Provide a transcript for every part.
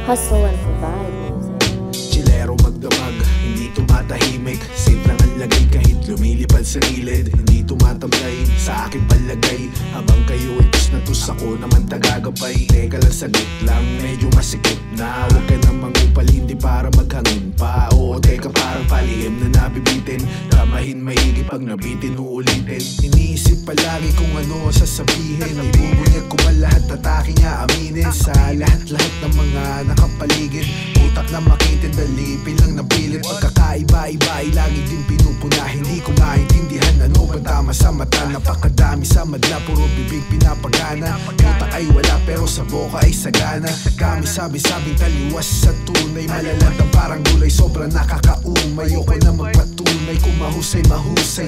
Hustle and Provide music. Chilero magdamag, hindi tumatahimik. Safe lang ang lagay kahit lumilipad sa gilid. Hindi tumatamlay sa aking palagay. Habang kayo ay tus na tus, ako naman tagagapay. Teka lang, saglit lang, medyo masikip na. Huwag ka namang upal, hindi para maghangin pa. Oo, teka, parang palihim na nabibitin. Ramahin maigi pag nabitin, uulitin. Iniisip palagi kung ano sasabihin. Ibubunyag ko ba lahat at aking aaminin sa lahat-lahat ng mga nakapaligid. Utak na makitid, dalipin lang napilit. Pagkakaiba-iba ay lagi din pinupuna. Hindi ko maintindihan ano ba tama sa mata. Napakadami sa madla, puro bibig pinapagana. Utak ay wala pero sa boka ay sagana. Kami sabi-sabing taliwas sa tunay. Malalantang parang gulay, sobrang nakakaumay. Ayoko na magpatunay kung mahusay.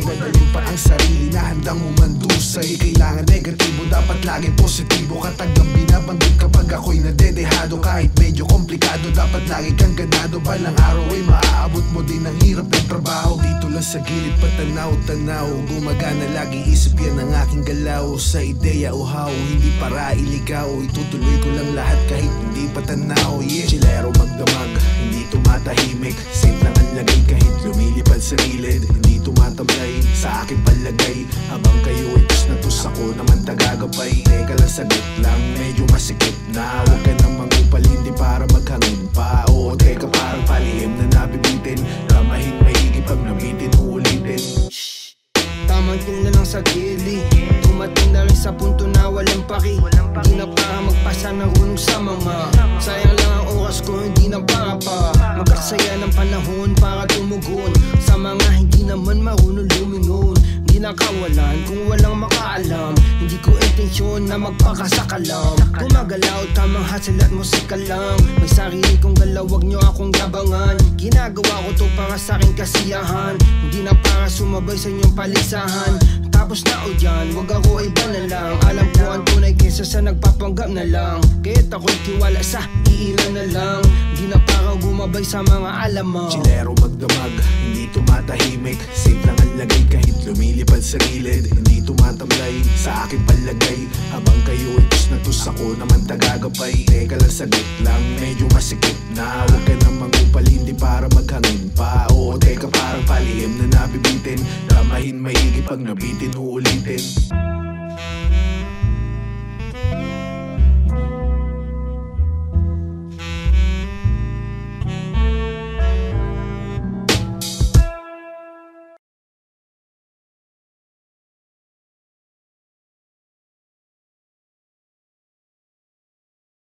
Dadalhin pa ang sarili na handang umandusay. Kailangan negatibo, dapat laging positibo. Katagang binabanggit kapag ako'y nadedehado. Kahit medyo komplikado, dapat lagi kang ganado. Balang araw ay maaabot mo din ang hirap ng trabaho. Dito lang sa gilid patanaw-tanaw. Gumagana lagi isip, yan ang aking galaw. Sa ideya uhaw, hindi para iligaw. Itutuloy ko lang lahat kahit hindi pa tanaw. Yeah, chilero magdamag, hindi tumatahimik. Safe lang ang lagay kahit lumilipad sa gilid. Hindi tumatamlay sa aking palagay. Habang kayo ay tus na tus, ako naman tagagapay. Teka lang, saglit lang, medyo masikip na. Huwag ka namang upal, hindi para maghangin pa. Oo, teka, parang palihim na nabibitin. Ramahin maigi pag nabitin, uulitin. Tamang tingnan lang sa gili. Dumating na rin sa punto na walang paki. Hindi na para magpasa ng unong sa mga. Sayang lang ang oras ko, hindi na para pa magkaksaya ng panahon para tumugon sa mga hindi naman marunong lumingon. Hindi na kawalan kung walang makaalam. Hindi ko intensyon na magpakasakalam. Gumagalaw, tamang hustle at musika lang. May sarili kong galaw, wag nyo akong gabangan. Ginagawa ko to para sa aking kasiyahan. Hindi na para sumabay sa inyong palisahan. Tapos na o dyan, wag ako iba na lang. Alam ko ang tunay kesa sa nagpapanggap na lang. Kaya't ako'y tiwala sa iilan na lang. Di na para gumabay sa mga alamang. Chilero magdamag, hindi tumatahimik. Safe lang ang lagay kahit lumilipad sa gilid. Hindi tumatamlay sa aking palagay. Habang kayo ay tus na tus, ako naman tagagapay. Teka lang, saglit lang, medyo masikip na. Huwag ka namang upal, hindi para maghangin pa. Oo, teka, parang palihim na nabibitin. Ramahin maigi pag nabitin, uulitin.